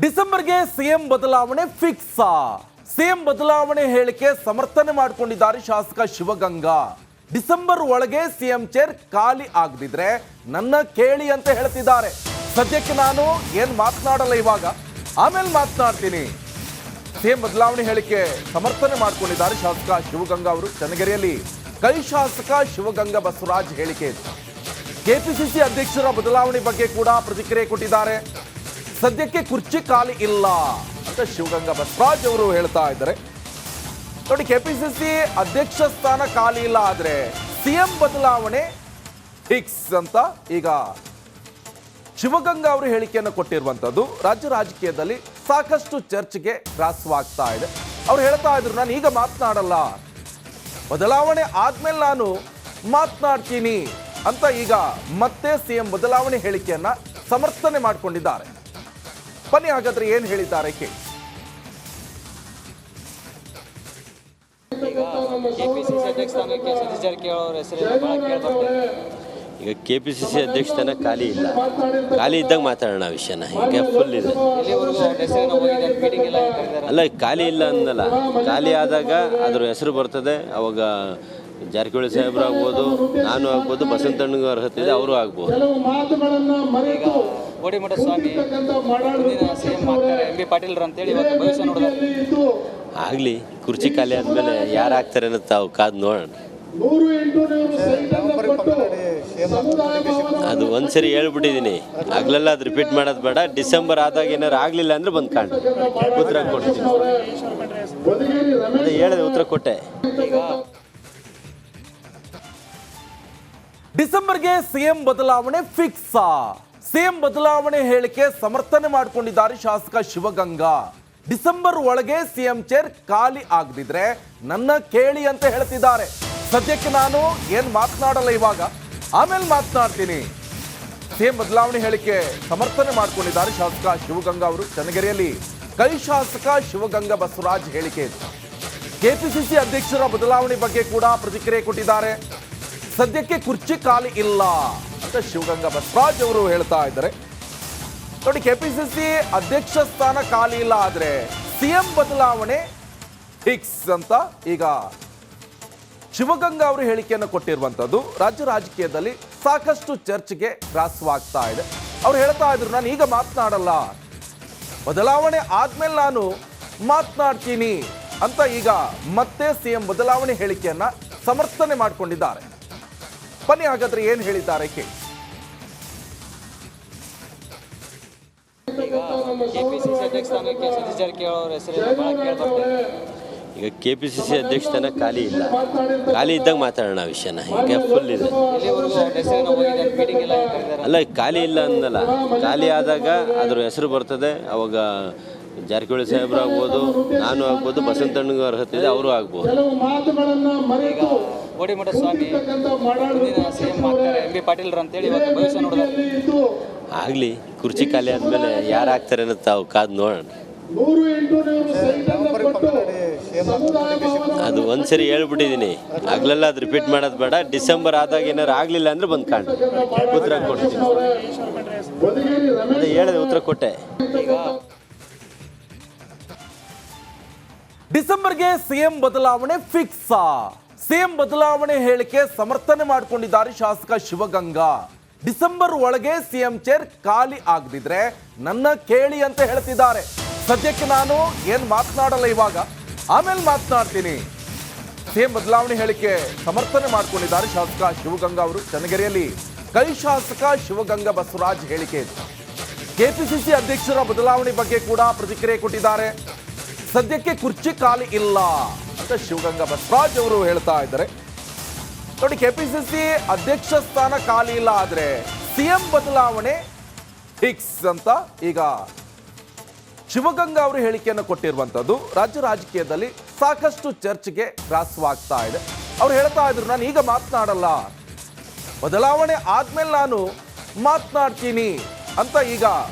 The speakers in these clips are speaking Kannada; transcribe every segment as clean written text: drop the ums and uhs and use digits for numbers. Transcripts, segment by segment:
ಡಿಸೆಂಬರ್ಗೆ ಸಿಎಂ ಬದಲಾವಣೆ ಫಿಕ್ಸ್. ಸಿಎಂ ಬದಲಾವಣೆ ಹೇಳಿಕೆ ಸಮರ್ಥನೆ ಮಾಡಿಕೊಂಡಿದ್ದಾರೆ ಶಾಸಕ ಶಿವಗಂಗಾ. ಡಿಸೆಂಬರ್ ಒಳಗೆ ಸಿಎಂ ಚೇರ್ ಖಾಲಿ ಆಗದಿದ್ರೆ ನನ್ನ ಕೇಳಿ ಅಂತ ಹೇಳ್ತಿದ್ದಾರೆ. ಸದ್ಯಕ್ಕೆ ನಾನು ಏನು ಮಾತನಾಡಲ್ಲ, ಇವಾಗ ಆಮೇಲೆ ಮಾತನಾಡ್ತೀನಿ. ಸಿಎಂ ಬದಲಾವಣೆ ಹೇಳಿಕೆ ಸಮರ್ಥನೆ ಮಾಡಿಕೊಂಡಿದ್ದಾರೆ ಶಾಸಕ ಶಿವಗಂಗಾ ಅವರು. ಚನ್ನಗಿರಿಯಲ್ಲಿ ಕೈ ಶಾಸಕ ಶಿವಗಂಗಾ ಬಸವರಾಜ್ ಹೇಳಿಕೆ ಇದೆ. ಕೆಪಿಸಿಸಿ ಅಧ್ಯಕ್ಷರ ಬದಲಾವಣೆ ಬಗ್ಗೆ ಕೂಡ ಪ್ರತಿಕ್ರಿಯೆ ಕೊಟ್ಟಿದ್ದಾರೆ. ಸದ್ಯಕ್ಕೆ ಕುರ್ಚಿ ಖಾಲಿ ಇಲ್ಲ ಅಂತ ಶಿವಗಂಗಾ ಬಸವರಾಜ್ ಅವರು ಹೇಳ್ತಾ ಇದ್ದಾರೆ. ನೋಡಿ, ಕೆಪಿಸಿಸಿ ಅಧ್ಯಕ್ಷ ಸ್ಥಾನ ಖಾಲಿ ಇಲ್ಲ, ಆದ್ರೆ ಸಿಎಂ ಬದಲಾವಣೆ ಫಿಕ್ಸ್ ಅಂತ ಈಗ ಶಿವಗಂಗಾ ಅವರು ಹೇಳಿಕೆಯನ್ನು ಕೊಟ್ಟಿರುವಂತದ್ದು ರಾಜ್ಯ ರಾಜಕೀಯದಲ್ಲಿ ಸಾಕಷ್ಟು ಚರ್ಚೆಗೆ ಗ್ರಾಸವಾಗ್ತಾ ಇದೆ. ಅವ್ರು ಹೇಳ್ತಾ ಇದ್ರು, ನಾನು ಈಗ ಮಾತನಾಡಲ್ಲ, ಬದಲಾವಣೆ ಆದ್ಮೇಲೆ ನಾನು ಮಾತನಾಡ್ತೀನಿ ಅಂತ ಈಗ ಮತ್ತೆ ಸಿಎಂ ಬದಲಾವಣೆ ಹೇಳಿಕೆಯನ್ನ ಸಮರ್ಥನೆ ಮಾಡಿಕೊಂಡಿದ್ದಾರೆ. ಬನ್ನಿ ಹಾಗಾದ್ರೆ ಏನ್ ಹೇಳಿದ್ದಾರೆ ಕೇಳಿ. ಈಗ ಕೆಪಿಸಿಸಿ ಅಧ್ಯಕ್ಷ ಸ್ಥಾನ ಖಾಲಿ ಇಲ್ಲ, ಖಾಲಿ ಇದ್ದಾಗ ಮಾತಾಡೋಣ ಆ ವಿಷಯನ. ಈಗ ಫುಲ್ ಇದೆ ಅಲ್ಲ, ಖಾಲಿ ಇಲ್ಲ ಅಂದಲ್ಲ, ಖಾಲಿ ಆದಾಗ ಅದ್ರ ಹೆಸರು ಬರ್ತದೆ. ಅವಾಗ ಜಾರಕಿಹೊಳಿ ಸಾಹೇಬ್ರು ಆಗ್ಬೋದು, ನಾನು ಆಗ್ಬೋದು, ಬಸವಂತಣ್ಣಗೂ ಅರ್ಹತೆ ಇದೆ, ಅವರು ಆಗ್ಬೋದು. ಗೋಡಿಮಠ ಸ್ವಾಮಿ ಸಿಎಂ ಆಗ್ತಾರೆ, ಎಂ ಬಿ ಪಾಟೀಲ್ರು ಅಂತೇಳಿ ಇವತ್ತು ಭವಿಷ್ಯ ನೋಡಿದ್ರೆ ಆಗಲಿ, ಕುರ್ಚಿ ಖಾಲಿ ಆದಮೇಲೆ ಯಾರು ಆಗ್ತಾರೆ ಅನ್ನೋದು ತಾವು ಕಾದು ನೋಡೋಣ. ಅದು ಒಂದ್ಸರಿ ಹೇಳ್ಬಿಟ್ಟಿದ್ದೀನಿ, ಆಗ್ಲೆಲ್ಲ ಅದು ರಿಪೀಟ್ ಮಾಡೋದು ಬೇಡ. ಡಿಸೆಂಬರ್ ಆದಾಗ ಏನಾರು ಆಗಲಿಲ್ಲ ಅಂದ್ರೆ ಬಂದು ಕಾಣ್ ಉತ್ತರ ಕೊಡ್ತೀನಿ. ಅದೇ ಹೇಳಿದೆ, ಉತ್ತರ ಕೊಟ್ಟೆ. ಡಿಸೆಂಬರ್ಗೆ ಸಿಎಂ ಬದಲಾವಣೆ ಫಿಕ್ಸ್. ಸಿಎಂ ಬದಲಾವಣೆ ಹೇಳಿಕೆ ಸಮರ್ಥನೆ ಮಾಡಿಕೊಂಡಿದ್ದಾರೆ ಶಾಸಕ ಶಿವಗಂಗಾ. ಡಿಸೆಂಬರ್ ಒಳಗೆ ಸಿಎಂ ಚೇರ್ ಖಾಲಿ ಆಗದಿದ್ರೆ ನನ್ನ ಕೇಳಿ ಅಂತ ಹೇಳ್ತಿದ್ದಾರೆ. ಸದ್ಯಕ್ಕೆ ನಾನು ಏನು ಮಾತನಾಡಲ್ಲ, ಇವಾಗ ಆಮೇಲೆ ಮಾತನಾಡ್ತೀನಿ. ಸಿಎಂ ಬದಲಾವಣೆ ಹೇಳಿಕೆ ಸಮರ್ಥನೆ ಮಾಡಿಕೊಂಡಿದ್ದಾರೆ ಶಾಸಕ ಶಿವಗಂಗಾ ಅವರು. ಚನ್ನಗಿರಿಯಲ್ಲಿ ಕೈ ಶಾಸಕ ಶಿವಗಂಗಾ ಬಸವರಾಜ್ ಹೇಳಿಕೆ ಇದೆ. ಕೆಪಿಸಿಸಿ ಅಧ್ಯಕ್ಷರ ಬದಲಾವಣೆ ಬಗ್ಗೆ ಕೂಡ ಪ್ರತಿಕ್ರಿಯೆ ಕೊಟ್ಟಿದ್ದಾರೆ. ಸದ್ಯಕ್ಕೆ ಕುರ್ಚಿ ಖಾಲಿ ಇಲ್ಲ ಅಂತ ಶಿವಗಂಗಾ ಬಸವರಾಜ್ ಅವರು ಹೇಳ್ತಾ ಇದ್ದಾರೆ. ನೋಡಿ, ಕೆಪಿಸಿಸಿ ಅಧ್ಯಕ್ಷ ಸ್ಥಾನ ಖಾಲಿ ಇಲ್ಲ, ಆದ್ರೆ ಸಿಎಂ ಬದಲಾವಣೆ ಫಿಕ್ಸ್ ಅಂತ ಈಗ ಶಿವಗಂಗಾ ಅವರು ಹೇಳಿಕೆಯನ್ನು ಕೊಟ್ಟಿರುವಂತದ್ದು ರಾಜ್ಯ ರಾಜಕೀಯದಲ್ಲಿ ಸಾಕಷ್ಟು ಚರ್ಚೆಗೆ ಗ್ರಾಸವಾಗ್ತಾ ಇದೆ. ಅವ್ರು ಹೇಳ್ತಾ ಇದ್ರು, ನಾನು ಈಗ ಮಾತನಾಡಲ್ಲ, ಬದಲಾವಣೆ ಆದ್ಮೇಲೆ ನಾನು ಮಾತನಾಡ್ತೀನಿ ಅಂತ ಈಗ ಮತ್ತೆ ಸಿಎಂ ಬದಲಾವಣೆ ಹೇಳಿಕೆಯನ್ನ ಸಮರ್ಥನೆ ಮಾಡಿಕೊಂಡಿದ್ದಾರೆ. ಬನ್ನಿ ಹಾಗಾದ್ರೆ ಏನ್ ಹೇಳಿದ್ದಾರೆ ಕೇಳಿ. ಈಗ ಕೆಪಿಸಿಸಿ ಅಧ್ಯಕ್ಷ ಸ್ಥಾನ ಖಾಲಿ ಇಲ್ಲ, ಖಾಲಿ ಇದ್ದಾಗ ಮಾತಾಡೋಣ ಆ ವಿಷಯನ. ಈಗ ಫುಲ್ ಇದೆ ಅಲ್ಲ, ಖಾಲಿ ಇಲ್ಲ ಅಂದಲ್ಲ, ಖಾಲಿ ಆದಾಗ ಅದ್ರ ಹೆಸರು ಬರ್ತದೆ. ಅವಾಗ ಜಾರಕಿಹೊಳಿ ಸಾಹೇಬ್ರು ಆಗ್ಬೋದು, ನಾನು ಆಗ್ಬೋದು, ಬಸವಂತಣ್ಣಗೂ ಅರ್ಹತೆ ಇದೆ, ಅವರು ಆಗ್ಬೋದು. ಗೋಡಿಮಠ ಸ್ವಾಮಿ ಸಿಎಂ ಆಗ್ತಾರೆ, ಎಂ ಬಿ ಪಾಟೀಲ್ರು ಅಂತೇಳಿ ಇವತ್ತು ಭವಿಷ್ಯ ನೋಡಿದ್ರೆ ಆಗಲಿ, ಕುರ್ಚಿ ಖಾಲಿ ಆದಮೇಲೆ ಯಾರು ಆಗ್ತಾರೆ ಅನ್ನೋದು ತಾವು ಕಾದು ನೋಡೋಣ. ಅದು ಒಂದ್ಸರಿ ಹೇಳ್ಬಿಟ್ಟಿದ್ದೀನಿ, ಆಗ್ಲೆಲ್ಲ ಅದು ರಿಪೀಟ್ ಮಾಡೋದು ಬೇಡ. ಡಿಸೆಂಬರ್ ಆದಾಗ ಏನಾರು ಆಗಲಿಲ್ಲ ಅಂದ್ರೆ ಬಂದು ಕಾಣ್ ಉತ್ತರ ಕೊಡ್ತೀನಿ. ಅದೇ ಹೇಳಿದೆ, ಉತ್ತರ ಕೊಟ್ಟೆ. ಡಿಸೆಂಬರ್ಗೆ ಸಿಎಂ ಬದಲಾವಣೆ ಫಿಕ್ಸ್. ಸಿಎಂ ಬದಲಾವಣೆ ಹೇಳಿಕೆ ಸಮರ್ಥನೆ ಮಾಡಿಕೊಂಡಿದ್ದಾರೆ ಶಾಸಕ ಶಿವಗಂಗಾ. ಡಿಸೆಂಬರ್ ಒಳಗೆ ಸಿಎಂ ಚೇರ್ ಖಾಲಿ ಆಗದಿದ್ರೆ ನನ್ನ ಕೇಳಿ ಅಂತ ಹೇಳ್ತಿದ್ದಾರೆ. ಸದ್ಯಕ್ಕೆ ನಾನು ಏನು ಮಾತನಾಡಲ್ಲ, ಇವಾಗ ಆಮೇಲೆ ಮಾತನಾಡ್ತೀನಿ. ಸಿಎಂ ಬದಲಾವಣೆ ಹೇಳಿಕೆ ಸಮರ್ಥನೆ ಮಾಡಿಕೊಂಡಿದ್ದಾರೆ ಶಾಸಕ ಶಿವಗಂಗಾ ಅವರು. ಚನ್ನಗಿರಿಯಲ್ಲಿ ಕೈ ಶಾಸಕ ಶಿವಗಂಗಾ ಬಸವರಾಜ್ ಹೇಳಿಕೆ ಇದೆ. ಕೆಪಿಸಿಸಿ ಅಧ್ಯಕ್ಷರ ಬದಲಾವಣೆ ಬಗ್ಗೆ ಕೂಡ ಪ್ರತಿಕ್ರಿಯೆ ಕೊಟ್ಟಿದ್ದಾರೆ. ಸದ್ಯಕ್ಕೆ ಕುರ್ಚಿ ಖಾಲಿ ಇಲ್ಲ ಅಂತ ಶಿವಗಂಗಾ ಬಸವರಾಜ್ ಅವರು ಹೇಳ್ತಾ ಇದ್ದಾರೆ. ನೋಡಿ, ಕೆಪಿಸಿಸಿ ಅಧ್ಯಕ್ಷ ಸ್ಥಾನ ಖಾಲಿ ಇಲ್ಲ, ಆದ್ರೆ ಸಿಎಂ ಬದಲಾವಣೆ ಫಿಕ್ಸ್ ಅಂತ ಈಗ ಶಿವಗಂಗಾ ಅವರು ಹೇಳಿಕೆಯನ್ನು ಕೊಟ್ಟಿರುವಂತದ್ದು ರಾಜ್ಯ ರಾಜಕೀಯದಲ್ಲಿ ಸಾಕಷ್ಟು ಚರ್ಚೆಗೆ ಗ್ರಾಸವಾಗ್ತಾ ಇದೆ. ಅವ್ರು ಹೇಳ್ತಾ ಇದ್ರು, ನಾನು ಈಗ ಮಾತನಾಡಲ್ಲ, ಬದಲಾವಣೆ ಆದ್ಮೇಲೆ ನಾನು ಮಾತನಾಡ್ತೀನಿ ಅಂತ ಈಗ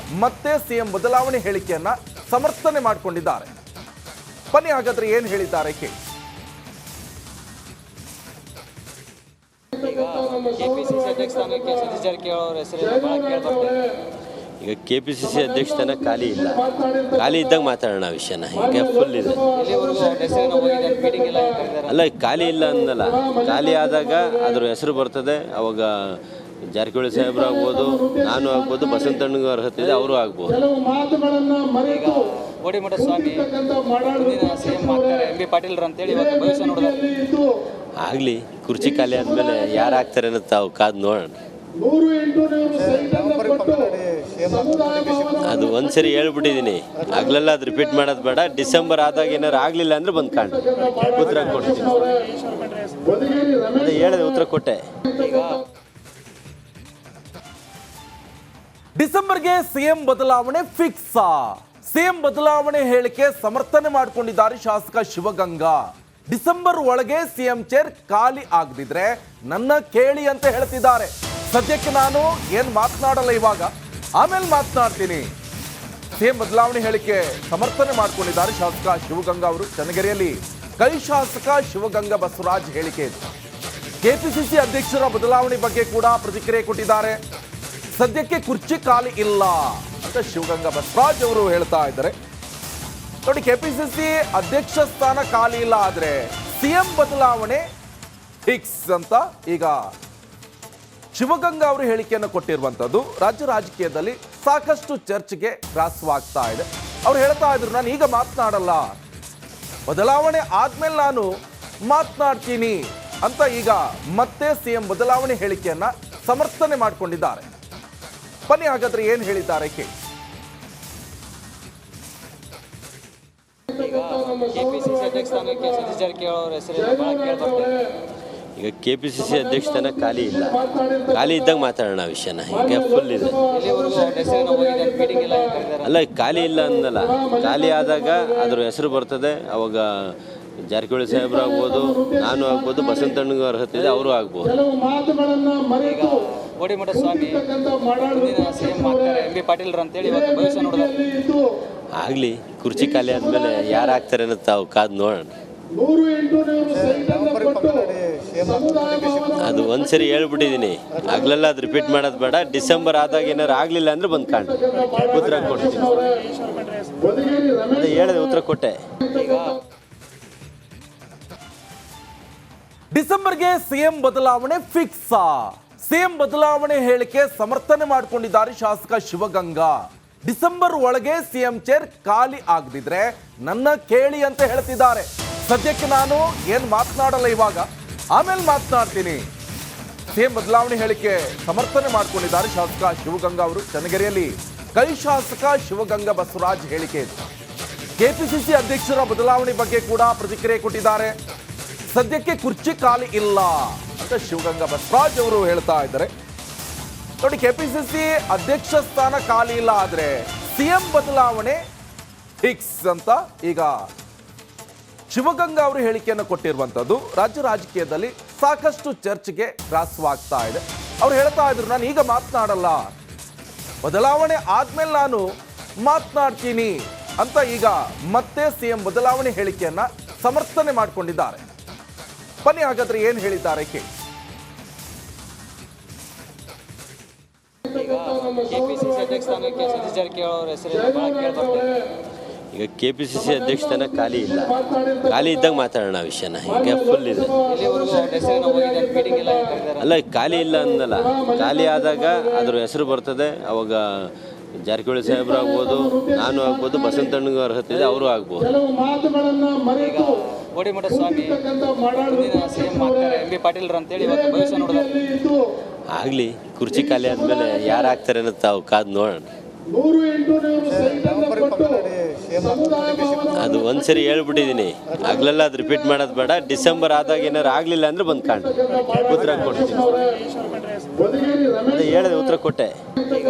ಮತ್ತೆ ಸಿಎಂ ಬದಲಾವಣೆ ಹೇಳಿಕೆಯನ್ನ ಸಮರ್ಥನೆ ಮಾಡಿಕೊಂಡಿದ್ದಾರೆ. ಬನ್ನಿ ಹಾಗಾದ್ರೆ ಏನ್ ಹೇಳಿದ್ದಾರೆ ಕೇಳಿ. ಕೆಪಿಸಿಸಿ ಅಧ್ಯಕ್ಷ ಸ್ಥಾನಕ್ಕೆ ಸತೀಶ್ ಜಾರಕಿಹೊಳಿ ಅವರ ಹೆಸರು ಬಹಳ ಕೇಳ್ಬರ್ತದೆ. ಈಗ KPCC ಅಧ್ಯಕ್ಷ ತನ ಖಾಲಿ ಇಲ್ಲ, ಖಾಲಿ ಇದ್ದಾಗ ಮಾತಾಡೋಣ ಆ ವಿಷಯನ. ಈಗ ಫುಲ್ ಇದೆ. ಇಲ್ಲಿವರೆಗೂ ಅವ್ರ ಹೆಸರೇನೋ ಹೋಗಿದೆ, ಮೀಟಿಂಗ್ ಎಲ್ಲ ಕರೆದಿದ್ದಾರೆ. ಅಲ್ಲ, ಖಾಲಿ ಇಲ್ಲ ಅಂದಲ್ಲ, ಖಾಲಿ ಆದಾಗ ಅದ್ರ ಹೆಸರು ಬರ್ತದೆ. ಅವಾಗ ಜಾರಕಿಹೊಳಿ ಸಾಹೇಬ್ರು ಆಗ್ಬೋದು, ನಾನು ಆಗ್ಬೋದು, ಬಸಂತಣ್ಣಗೂ ಅರ್ಹತೆ ಇದೆ, ಅವರು ಆಗ್ಬೋದು. ಈಗ ಕೋಡಿಮಠ ಸ್ವಾಮಿ ಮುಂದಿನ CM ಆಗ್ತಾರೆ MB ಪಾಟೀಲ್ರು ಅಂತೇಳಿ ಇವತ್ತು ಭವಿಷ್ಯ ನೋಡಿದ್ದಾರೆ. ಆಗಲಿ, ಕುರ್ಚಿ ಖಾಲಿ ಆದಮೇಲೆ ಯಾರು ಆಗ್ತಾರೆ ಅನ್ನೋದು ತಾವು ಕಾದು ನೋಡೋಣ. ಅದು ಒಂದ್ಸರಿ ಹೇಳ್ಬಿಟ್ಟಿದ್ದೀನಿ, ಆಗ್ಲೆಲ್ಲ ಅದು ರಿಪೀಟ್ ಮಾಡೋದು ಬೇಡ. ಡಿಸೆಂಬರ್ ಆದಾಗ ಏನಾರು ಆಗಲಿಲ್ಲ ಅಂದರೆ ಬಂದು ಕಾಣ್, ಉತ್ತರ ಕೊಡ್ತೀನಿ. ಅದೇ ಹೇಳಿದೆ, ಉತ್ತರ ಕೊಟ್ಟೆ. ಈಗ ಡಿಸೆಂಬರ್ಗೆ ಸಿಎಂ ಬದಲಾವಣೆ ಫಿಕ್ಸ್. ಸಿಎಂ ಬದಲಾವಣೆ ಹೇಳಿಕೆ ಸಮರ್ಥನೆ ಮಾಡಿಕೊಂಡಿದ್ದಾರೆ ಶಾಸಕ ಶಿವಗಂಗಾ. ಡಿಸೆಂಬರ್ ಒಳಗೆ ಸಿಎಂ ಚೇರ್ ಖಾಲಿ ಆಗದಿದ್ರೆ ನನ್ನ ಕೇಳಿ ಅಂತ ಹೇಳ್ತಿದ್ದಾರೆ. ಸದ್ಯಕ್ಕೆ ನಾನು ಏನು ಮಾತನಾಡಲ್ಲ, ಇವಾಗ ಆಮೇಲೆ ಮಾತನಾಡ್ತೀನಿ. ಸಿಎಂ ಬದಲಾವಣೆ ಹೇಳಿಕೆ ಸಮರ್ಥನೆ ಮಾಡಿಕೊಂಡಿದ್ದಾರೆ ಶಾಸಕ ಶಿವಗಂಗಾ ಅವರು. ಚನ್ನಗಿರಿಯಲ್ಲಿ ಕೈ ಶಾಸಕ ಶಿವಗಂಗಾ ಬಸವರಾಜ್ ಹೇಳಿಕೆ ಇದೆ. KPCC ಅಧ್ಯಕ್ಷರ ಬದಲಾವಣೆ ಬಗ್ಗೆ ಕೂಡ ಪ್ರತಿಕ್ರಿಯೆ ಕೊಟ್ಟಿದ್ದಾರೆ. ಸದ್ಯಕ್ಕೆ ಕುರ್ಚಿ ಖಾಲಿ ಇಲ್ಲ ಅಂತ ಶಿವಗಂಗಾ ಬಸವರಾಜ್ ಅವರು ಹೇಳ್ತಾ ಇದ್ದಾರೆ. ನೋಡಿ, KPCC ಅಧ್ಯಕ್ಷ ಸ್ಥಾನ ಖಾಲಿ ಇಲ್ಲ, ಆದ್ರೆ ಸಿಎಂ ಬದಲಾವಣೆ ಫಿಕ್ಸ್ ಅಂತ ಈಗ ಶಿವಗಂಗಾ ಅವರು ಹೇಳಿಕೆಯನ್ನು ಕೊಟ್ಟಿರುವಂತದ್ದು ರಾಜ್ಯ ರಾಜಕೀಯದಲ್ಲಿ ಸಾಕಷ್ಟು ಚರ್ಚೆಗೆ ಗ್ರಾಸವಾಗ್ತಾ ಇದೆ. ಅವ್ರು ಹೇಳ್ತಾ ಇದ್ರು, ನಾನು ಈಗ ಮಾತನಾಡಲ್ಲ, ಬದಲಾವಣೆ ಆದ್ಮೇಲೆ ನಾನು ಮಾತನಾಡ್ತೀನಿ ಅಂತ ಈಗ ಮತ್ತೆ ಸಿಎಂ ಬದಲಾವಣೆ ಹೇಳಿಕೆಯನ್ನ ಸಮರ್ಥನೆ ಮಾಡಿಕೊಂಡಿದ್ದಾರೆ. ಬನ್ನಿ ಹಾಗಾದ್ರೆ ಏನ್ ಹೇಳಿದ್ದಾರೆ ಕೇಳಿ. ಈಗ KPCC ಅಧ್ಯಕ್ಷ ಸ್ಥಾನಕ್ಕೆ ಸತೀಶ್ ಜಾರಕಿಹೊಳಿ ಅವರ ಹೆಸರೇನೋ ಬಹಳ ಕೇಳ್ಬರ್ತದೆ. ಈಗ KPCC ಅಧ್ಯಕ್ಷ ತನ ಖಾಲಿ ಇಲ್ಲ, ಖಾಲಿ ಇದ್ದಾಗ ಮಾತಾಡೋಣ ಆ ವಿಷಯನ. ಈಗ ಫುಲ್ ಇದೆ. ಇಲ್ಲಿವರೆಗೂ ಅವ್ರ ಹೆಸರೇನೋ ಹೋಗಿದೆ, ಮೀಟಿಂಗ್ ಎಲ್ಲ ಕರೆದಿದ್ದಾರೆ. ಅಲ್ಲ, ಖಾಲಿ ಇಲ್ಲ ಅಂದಲ್ಲ, ಖಾಲಿ ಆದಾಗ ಅದ್ರ ಹೆಸರು ಬರ್ತದೆ. ಅವಾಗ ಜಾರಕಿಹೊಳಿ ಸಾಹೇಬ್ರು ಆಗ್ಬೋದು, ನಾನು ಆಗ್ಬೋದು, ಬಸಂತಣ್ಣಗೂ ಅರ್ಹತೆ ಇದೆ, ಅವರು ಆಗ್ಬೋದು. ಈಗ ಕೋಡಿಮಠ ಸ್ವಾಮಿ ಮುಂದಿನ CM ಆಗ್ತಾರೆ MB ಪಾಟೀಲ್ರು ಅಂತೇಳಿ ಇವತ್ತು ಭವಿಷ್ಯ ನೋಡಿದ್ದಾರೆ. ಆಗಲಿ, ಕುರ್ಚಿ ಖಾಲಿ ಆದಮೇಲೆ ಯಾರು ಆಗ್ತಾರೆ ಅನ್ನೋದು ತಾವು ಕಾದು ನೋಡೋಣ. ಅದು ಒಂದ್ಸರಿ ಹೇಳ್ಬಿಟ್ಟಿದ್ದೀನಿ, ಆಗ್ಲೆಲ್ಲ ಅದು ರಿಪೀಟ್ ಮಾಡೋದು ಬೇಡ. ಡಿಸೆಂಬರ್ ಆದಾಗ ಏನಾರು ಆಗಲಿಲ್ಲ ಅಂದರೆ ಬಂದು ಕಾಣ್, ಉತ್ತರ ಕೊಡ್ತೀನಿ. ಅದೇ ಹೇಳಿದೆ, ಉತ್ತರ ಕೊಟ್ಟೆ. ಈಗ ಡಿಸೆಂಬರ್ಗೆ ಸಿಎಂ ಬದಲಾವಣೆ ಫಿಕ್ಸ್. ಸಿಎಂ ಬದಲಾವಣೆ ಹೇಳಿಕೆ ಸಮರ್ಥನೆ ಮಾಡಿಕೊಂಡಿದ್ದಾರೆ ಶಾಸಕ ಶಿವಗಂಗಾ. ಡಿಸೆಂಬರ್ ಒಳಗೆ ಸಿಎಂ ಚೇರ್ ಖಾಲಿ ಆಗದಿದ್ರೆ ನನ್ನ ಕೇಳಿ ಅಂತ ಹೇಳ್ತಿದ್ದಾರೆ. ಸದ್ಯಕ್ಕೆ ನಾನು ಏನು ಮಾತನಾಡಲ್ಲ, ಇವಾಗ ಆಮೇಲೆ ಮಾತನಾಡ್ತೀನಿ. ಸಿಎಂ ಬದಲಾವಣೆ ಹೇಳಿಕೆ ಸಮರ್ಥನೆ ಮಾಡಿಕೊಂಡಿದ್ದಾರೆ ಶಾಸಕ ಶಿವಗಂಗಾ ಅವರು. ಚನ್ನಗಿರಿಯಲ್ಲಿ ಕೈ ಶಾಸಕ ಶಿವಗಂಗಾ ಬಸವರಾಜ್ ಹೇಳಿಕೆ ಇದೆ. KPCC ಅಧ್ಯಕ್ಷರ ಬದಲಾವಣೆ ಬಗ್ಗೆ ಕೂಡ ಪ್ರತಿಕ್ರಿಯೆ ಕೊಟ್ಟಿದ್ದಾರೆ. ಸದ್ಯಕ್ಕೆ ಕುರ್ಚಿ ಖಾಲಿ ಇಲ್ಲ ಅಂತ ಶಿವಗಂಗಾ ಬಸವರಾಜ್ ಅವರು ಹೇಳ್ತಾ ಇದ್ದಾರೆ. ನೋಡಿ, KPCC ಅಧ್ಯಕ್ಷ ಸ್ಥಾನ ಖಾಲಿ ಇಲ್ಲ, ಆದ್ರೆ ಸಿಎಂ ಬದಲಾವಣೆ ಫಿಕ್ಸ್ ಅಂತ ಈಗ ಶಿವಗಂಗಾ ಅವರು ಹೇಳಿಕೆಯನ್ನು ಕೊಟ್ಟಿರುವಂತದ್ದು ರಾಜ್ಯ ರಾಜಕೀಯದಲ್ಲಿ ಸಾಕಷ್ಟು ಚರ್ಚೆಗೆ ಗ್ರಾಸವಾಗ್ತಾ ಇದೆ. ಅವ್ರು ಹೇಳ್ತಾ ಇದ್ರು, ನಾನು ಈಗ ಮಾತನಾಡಲ್ಲ, ಬದಲಾವಣೆ ಆದ್ಮೇಲೆ ನಾನು ಮಾತನಾಡ್ತೀನಿ ಅಂತ ಈಗ ಮತ್ತೆ ಸಿಎಂ ಬದಲಾವಣೆ ಹೇಳಿಕೆಯನ್ನ ಸಮರ್ಥನೆ ಮಾಡಿಕೊಂಡಿದ್ದಾರೆ. ಬನ್ನಿ ಹಾಗಾದ್ರೆ ಏನ್ ಹೇಳಿದ್ದಾರೆ ಕೇಳಿ. ಈಗ KPCC ಅಧ್ಯಕ್ಷ ಸ್ಥಾನಕ್ಕೆ ಸತೀಶ್ ಜಾರಕಿಹೊಳಿ ಅವರ ಹೆಸರೇನೋ ಬಹಳ ಕೇಳ್ಬರ್ತದೆ. ಈಗ KPCC ಅಧ್ಯಕ್ಷ ತನ ಖಾಲಿ ಇಲ್ಲ, ಖಾಲಿ ಇದ್ದಾಗ ಮಾತಾಡೋಣ ಆ ವಿಷಯನ. ಈಗ ಫುಲ್ ಇದೆ. ಇಲ್ಲಿವರೆಗೂ ಅವ್ರ ಹೆಸರೇನೋ ಹೋಗಿದೆ, ಮೀಟಿಂಗ್ ಎಲ್ಲ ಕರೆದಿದ್ದಾರೆ. ಅಲ್ಲ, ಖಾಲಿ ಇಲ್ಲ ಅಂದಲ್ಲ, ಖಾಲಿ ಆದಾಗ ಅದ್ರ ಹೆಸರು ಬರ್ತದೆ. ಅವಾಗ ಜಾರಕಿಹೊಳಿ ಸಾಹೇಬ್ರು ಆಗ್ಬೋದು, ನಾನು ಆಗ್ಬೋದು, ಬಸಂತಣ್ಣಗೂ ಅರ್ಹತೆ ಇದೆ, ಅವರು ಆಗ್ಬೋದು. ಈಗ ಕೋಡಿಮಠ ಸ್ವಾಮಿ ಮುಂದಿನ CM ಆಗ್ತಾರೆ MB ಪಾಟೀಲ್ರು ಅಂತೇಳಿ ಇವತ್ತು ಭವಿಷ್ಯ ನೋಡಿದ್ದಾರೆ. ಆಗಲಿ, ಕುರ್ಚಿ ಖಾಲಿ ಆದಮೇಲೆ ಯಾರು ಆಗ್ತಾರೆ ಅನ್ನೋದು ತಾವು ಕಾದು ನೋಡೋಣ. ಅದು ಒಂದ್ಸರಿ ಹೇಳ್ಬಿಟ್ಟಿದ್ದೀನಿ, ಆಗ್ಲೆಲ್ಲ ಅದು ರಿಪೀಟ್ ಮಾಡೋದು ಬೇಡ. ಡಿಸೆಂಬರ್ ಆದಾಗ ಏನಾರು ಆಗಲಿಲ್ಲ ಅಂದರೆ ಬಂದು ಕಾಣ್, ಉತ್ತರ ಕೊಡ್ತೀನಿ. ಅದೇ ಹೇಳಿದೆ, ಉತ್ತರ ಕೊಟ್ಟೆ. ಈಗ